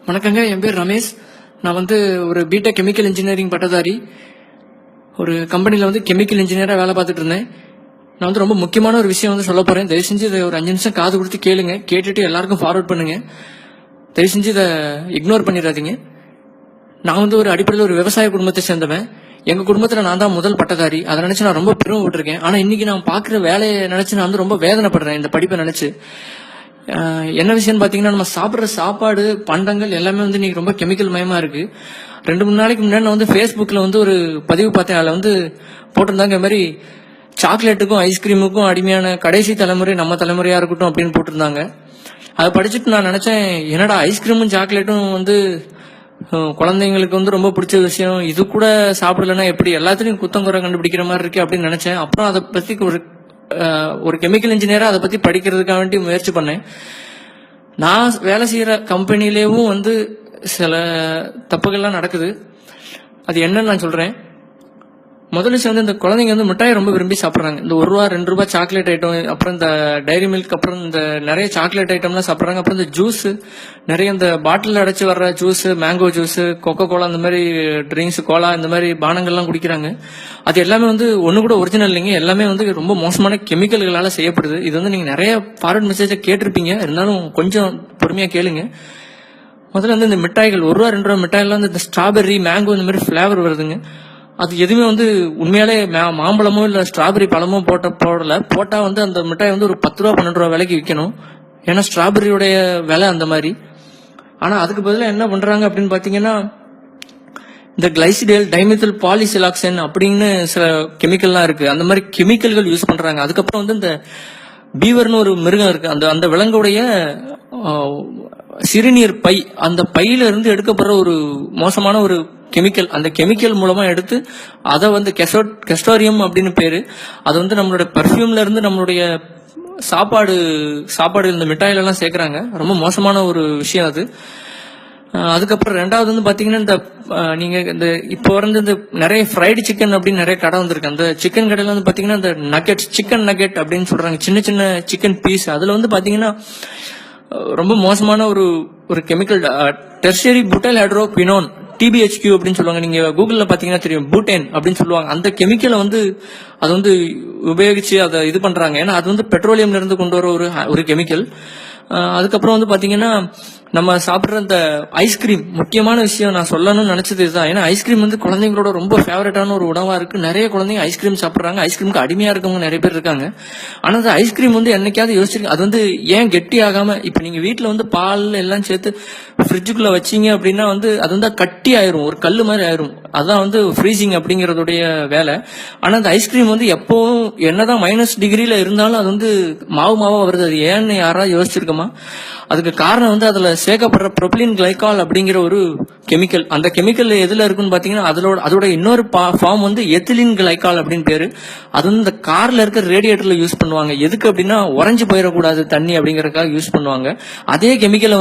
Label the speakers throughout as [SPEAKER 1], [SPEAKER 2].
[SPEAKER 1] வணக்கங்க, என் பேர் ரமேஷ். நான் ஒரு பிடெக் கெமிக்கல் இன்ஜினியரிங் பட்டதாரி. ஒரு கம்பெனியில் கெமிக்கல் இன்ஜினியராக வேலை பார்த்துட்டு இருந்தேன். நான் ரொம்ப முக்கியமான ஒரு விஷயம் சொல்ல போகிறேன். தயவு செஞ்சு இதை ஒரு 5 நிமிஷம் காது கொடுத்து கேளுங்க. கேட்டுட்டு எல்லாருக்கும் ஃபார்வர்ட் பண்ணுங்க. தயவு செஞ்சு இதை இக்னோர் பண்ணிடாதீங்க. நான் ஒரு அடிப்படையில் ஒரு விவசாய குடும்பத்தை சேர்ந்தவன். எங்கள் குடும்பத்தில் நான் தான் முதல் பட்டதாரி. அதை நினச்சி நான் ரொம்ப பெருமைப்பட்டிருக்கேன். ஆனால் இன்னைக்கு நான் பார்க்குற வேலையை நினச்சி நான் ரொம்ப வேதனைப்படுறேன் இந்த படிப்பை நினச்சி. என்ன விஷயம்னு பார்த்தீங்கன்னா, நம்ம சாப்பிட்ற சாப்பாடு பண்டங்கள் எல்லாமே இன்னைக்கு ரொம்ப கெமிக்கல் மயமா இருக்கு. 2-3 நாளைக்கு முன்னாடி நான் ஃபேஸ்புக்கில் ஒரு பதிவு பார்த்தேன். அதில் போட்டிருந்தாங்க, இந்த மாதிரி சாக்லேட்டுக்கும் ஐஸ்கிரீமுக்கும் அடிமையான கடைசி தலைமுறை நம்ம தலைமுறையா இருக்கட்டும் அப்படின்னு போட்டிருந்தாங்க. அதை படிச்சுட்டு நான் நினைச்சேன், என்னடா ஐஸ்கிரீமும் சாக்லேட்டும் குழந்தைங்களுக்கு ரொம்ப பிடிச்ச விஷயம், இது கூட சாப்பிடலன்னா எப்படி, எல்லாத்துலயும் குத்தம் குறை கண்டுபிடிக்கிற மாதிரி இருக்கு அப்படின்னு நினைச்சேன். அப்புறம் அதை பத்தி ஒரு கெமிக்கல் இன்ஜினியரா அதை பத்தி படிக்கிறதுக்காக வேண்டி முயற்சி பண்ணேன். நான் வேலை செய்யற கம்பெனிலேயும் சில தப்புகள்லாம் நடக்குது. அது என்னன்னு நான் சொல்றேன். முதல்ல இந்த குழந்தைங்க மிட்டாயை ரொம்ப விரும்பி சாப்பிட்றாங்க. இந்த ₹1 ₹2 சாக்லேட் ஐட்டம், அப்புறம் இந்த டைரி மில்க், அப்புறம் இந்த நிறைய சாக்லேட் ஐட்டம்லாம் சாப்பிட்றாங்க. அப்புறம் இந்த ஜூஸ், நிறைய இந்த பாட்டில் அடைச்சு வர்ற juice, mango juice, Coca Cola, இந்த மாதிரி ட்ரிங்க்ஸ், கோலா, இந்த மாதிரி பானங்கள்லாம் குடிக்கிறாங்க. அது எல்லாமே ஒண்ணு கூட ஒரிஜினல் இல்லைங்க. எல்லாமே ரொம்ப மோசமான கெமிக்கல்களால செய்யப்படுது. இது நீங்க நிறைய ஃபார்வர்ட் மெசேஜை கேட்டிருப்பீங்க. இருந்தாலும் கொஞ்சம் பொறுமையா கேளுங்க. முதல்ல இந்த மிட்டாய்கள், ₹1 ₹2 மிட்டாய்லாம் இந்த ஸ்ட்ராபெர்ரி, மேங்கோ, இந்த மாதிரி ஃபிளேவர் வருதுங்க. அது எதுவுமே உண்மையாலே மாம்பழமோ இல்ல ஸ்ட்ராபெரி பழமோ போட்டா அந்த மிட்டாய் ஒரு ₹10 ₹12 விலைக்கு விற்கணும். ஏன்னா ஸ்ட்ராபெரியோடைய விலை அந்த மாதிரி. ஆனா அதுக்கு பதிலாக என்ன பண்றாங்க அப்படின்னு பாத்தீங்கன்னா, இந்த கிளைசிடேல், டைமெத்தில் பாலிசிலாக்சன் அப்படின்னு சில கெமிக்கல்லாம் இருக்கு. அந்த மாதிரி கெமிக்கல்கள் யூஸ் பண்றாங்க. அதுக்கப்புறம் இந்த பீவர்னு ஒரு மிருகம் இருக்கு. அந்த விலங்குடைய சிறுநீர் பை, அந்த பையில இருந்து எடுக்கப்படுற ஒரு மோசமான ஒரு கெமிக்கல். அந்த கெமிக்கல் மூலமா எடுத்து அதை கெஸ்டோரியம் அப்படின்னு பேரு. அது நம்மளுடைய பர்ஃபியூம்ல இருந்து நம்மளுடைய சாப்பாடு இந்த மிட்டாயில எல்லாம் சேர்க்கறாங்க. ரொம்ப மோசமான ஒரு விஷயம் அது. அதுக்கப்புறம் ரெண்டாவது பாத்தீங்கன்னா, இந்த நீங்க இந்த இப்போ இந்த நிறைய ஃப்ரைடு சிக்கன் அப்படின்னு நிறைய கடை வந்திருக்கு. அந்த சிக்கன் கடையில பாத்தீங்கன்னா, இந்த நக்கெட், சிக்கன் நக்கெட் அப்படின்னு சொல்றாங்க, சின்ன சின்ன சிக்கன் பீஸ். அதுல பாத்தீங்கன்னா ரொம்ப மோசமான ஒரு கெமிக்கல், டெர்ஷரி புட்டைல் ஹைட்ரோகுயினோன், TBHQ அப்படின்னு சொல்லுவாங்க. நீங்க கூகுள்ல பாத்தீங்கன்னா தெரியும், பூட்டேன் அப்படின்னு சொல்லுவாங்க. அந்த கெமிக்கலை அது உபயோகிச்சு அதை இது பண்றாங்க. ஏன்னா அது பெட்ரோலியம்ல இருந்து கொண்டு வர ஒரு கெமிக்கல். அதுக்கப்புறம் பாத்தீங்கன்னா, நம்ம சாப்பிடுற இந்த ஐஸ்கிரீம், முக்கியமான விஷயம் நான் சொல்லணும்னு நினைச்சது இதுதான். ஏன்னா ஐஸ்கிரீம் குழந்தைங்களோட ரொம்ப ஃபேவரட்டான ஒரு உணவா இருக்கு. நிறைய குழந்தைங்க ஐஸ்கிரீம் சாப்பிடுறாங்க. ஐஸ்கிரீமுக்கு அடிமையா இருக்கவங்க நிறைய பேர் இருக்காங்க. ஆனா அந்த ஐஸ்கிரீம் என்னைக்காவது யோசிச்சிருக்கீங்க, அது ஏன் கெட்டி ஆகாம, இப்ப நீங்க வீட்டுல பால் எல்லாம் சேர்த்து ஃப்ரிட்ஜுக்குள்ள வச்சீங்க அப்படின்னா அது கட்டி ஆயிரும், ஒரு கல்லு மாதிரி ஆயிரும். அதான் ஃப்ரீசிங் அப்படிங்கறதுடைய வேலை. ஆனா அந்த ஐஸ்கிரீம் எப்பவும் என்னதான் -டிகிரில இருந்தாலும் அது மாவா வருது. அது ஏன்னு யாராவது யோசிச்சிருக்கோமா? அதுக்கு காரணம் அதுல சேர்க்கப்படுற ப்ரொபிலின் கிளைகால் அப்படிங்கிற ஒரு கெமிக்கல். அந்த கெமிக்கல் எதுல இருக்குன்னு பாத்தீங்கன்னா, அதோட இன்னொரு ஃபார்ம் எத்திலின் கிளைகால் அப்படின்னு பேரு. அது இந்த கார்ல இருக்க ரேடியேட்டர்ல யூஸ் பண்ணுவாங்க. எதுக்கு அப்படின்னா, உறைஞ்சு போயிடக்கூடாது தண்ணி அப்படிங்கறதுக்காக யூஸ் பண்ணுவாங்க. அதே கெமிக்கலை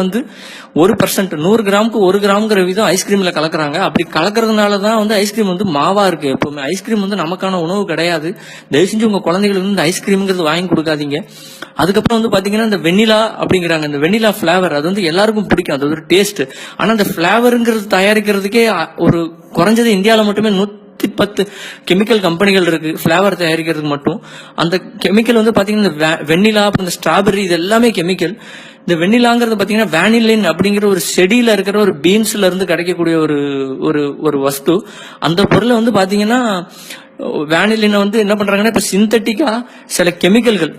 [SPEAKER 1] 1%, 100 கிராமுக்கு 1 கிராம்ங்கிற விதம் ஐஸ்கிரீம்ல கலக்குறாங்க. அப்படி கலக்குறதுனாலதான் ஐஸ்கிரீம் மாவா இருக்கு. எப்பவுமே ஐஸ்கிரீம் நமக்கான உணவு கிடையாது. தயவு செஞ்சு உங்க குழந்தைகளுக்கு இந்த ஐஸ்கிரீம்ங்கிறது வாங்கி கொடுக்காதீங்க. அதுக்கப்புறம் பாத்தீங்கன்னா, இந்த வெண்ணிலா அப்படிங்கிறாங்க. இந்த வெண்ணிலா பிளேவர் அது எல்லாருக்கும் பிடிக்கும். அது ஒரு டேஸ்ட். ஆனா அந்த பிளேவருங்கிறது தயாரிக்கிறதுக்கே ஒரு குறைஞ்சது இந்தியாவில மட்டுமே 110 கெமிக்கல் கம்பெனிகள் இருக்கு பிளேவர் தயாரிக்கிறதுக்கு மட்டும். அந்த கெமிக்கல் பாத்தீங்கன்னா, வெண்ணிலா, அப்புறம் இந்த ஸ்ட்ராபெரி, இது எல்லாமே கெமிக்கல். இந்த வெண்ணிலாங்கிறது பாத்தீங்கன்னா வேனிலின் அப்படிங்கிற ஒரு செடியில இருக்கிற ஒரு பீன்ஸ்ல இருந்து கிடைக்கக்கூடிய ஒரு வஸ்து. அந்த பொருளை பாத்தீங்கன்னா, வேனிலினை என்ன பண்றாங்கன்னா, இப்ப சிந்தட்டிக்கா சில கெமிக்கல்கள்,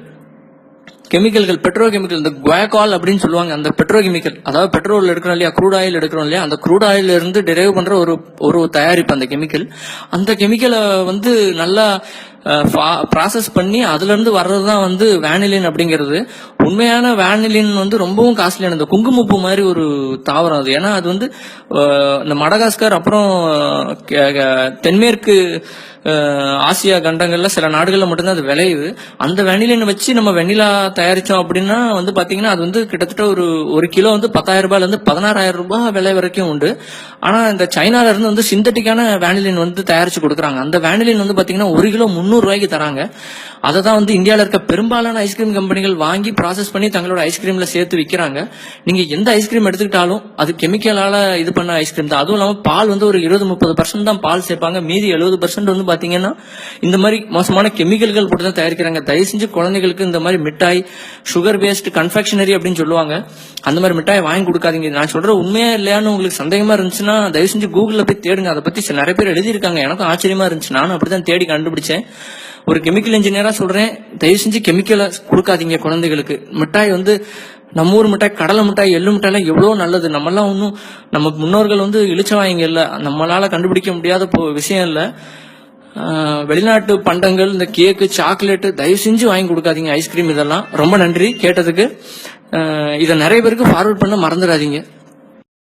[SPEAKER 1] பெட்ரோ கெமிக்கல், இந்த குவாகால் அப்படின்னு சொல்லுவாங்க. அந்த பெட்ரோ கெமிக்கல், அதாவது பெட்ரோல் எடுக்கிறோம் இல்லையா, க்ரூட் ஆயில் எடுக்கிறோம் இல்லையா, அந்த க்ரூட் ஆயில் இருந்து டெரைவ் பண்ற ஒரு தயாரிப்பு அந்த கெமிக்கல். அந்த கெமிக்கலை நல்லா ப்ராசஸ் பண்ணி அதுல இருந்து வர்றதுதான் வேனிலின் அப்படிங்கிறது. உண்மையான வேனிலின் ரொம்பவும் காஸ்ட்லியான, இந்த குங்குமப்பூ மாதிரி ஒரு தாவரம் அது. ஏன்னா அது இந்த மடகாஸ்கர், அப்புறம் தென்மேற்கு ஆசியா கண்டங்கள்ல சில நாடுகள்ல மட்டும்தான் அது விளையுது. அந்த வெனிலினை வச்சு நம்ம வெண்ணிலா தயாரிச்சோம் அப்படின்னா பாத்தீங்கன்னா, அது கிட்டத்தட்ட ஒரு கிலோ ₹10,000 இருந்து ₹16,000 விலை வரைக்கும் உண்டு. ஆனா இந்த சைனால இருந்து சிந்தட்டிக்கான வேனிலின் தயாரிச்சு கொடுக்குறாங்க. அந்த வேனிலின் பாத்தீங்கன்னா 1 கிலோ ரூபாய்க்கு தராங்க. அதை தான் வந்து இந்தியாவில் இருக்க பெரும்பாலான ஐஸ்கிரீம் கம்பெனிகள் வாங்கி ப்ராசஸ் பண்ணி தங்களோட ஐஸ்கிரீம்ல சேர்த்து விற்கிறாங்க. நீங்க எந்த ஐஸ்கிரீம் எடுத்துக்கிட்டாலும் அது கெமிக்கலால இது பண்ண ஐஸ்கிரீம் தான். அதுவும் இல்லாமல் பால் வந்து ஒரு 20-30% தான் பால் சேர்ப்பாங்க. மீதி 70% வந்து பாத்தீங்கன்னா இந்த மாதிரி மோசமான கெமிக்கல்கள் போட்டு தான் தயாரிக்கிறாங்க. தயவு செஞ்சு குழந்தைகளுக்கு இந்த மாதிரி மிட்டாய், சுகர் பேஸ்ட் கன்ஃபெக்ஷனரி அப்படின்னு சொல்லுவாங்க, அந்த மாதிரி மிட்டாய் வாங்கி கொடுக்காதீங்க. நான் சொல்ற உண்மையா இல்லையான்னு உங்களுக்கு சந்தேகமா இருந்துச்சுன்னா தயவு செஞ்சு கூகுள்ல போய் தேடுங்க. அதை பத்தி நிறைய பேர் எழுதியிருக்காங்க. எனக்கும் ஆச்சரியமா இருந்துச்சு. நானும் அப்படிதான் தேடி கண்டுபிடிச்சேன். ஒரு கெமிக்கல் இன்ஜினியரா சொல்றேன், தயவு செஞ்சு கெமிக்கலை கொடுக்காதீங்க குழந்தைகளுக்கு. மிட்டாய் வந்து நம்ம ஊர் மிட்டாய், கடலை மிட்டாய், எள்ளு மிட்டாய் எவ்வளவு நல்லது. நம்மெல்லாம் ஒன்றும் நம்ம முன்னோர்கள் வந்து இழிச்சவாங்க இல்ல, நம்மளால கண்டுபிடிக்க முடியாத விஷயம் இல்ல. வெளிநாட்டு பண்டங்கள், இந்த கேக்கு, சாக்லேட்டு தயவு செஞ்சு வாங்கி கொடுக்காதீங்க. ஐஸ்கிரீம் இதெல்லாம். ரொம்ப நன்றி கேட்டதுக்கு. இதை நிறைய பேருக்கு ஃபார்வர்ட் பண்ண மறந்துடாதீங்க.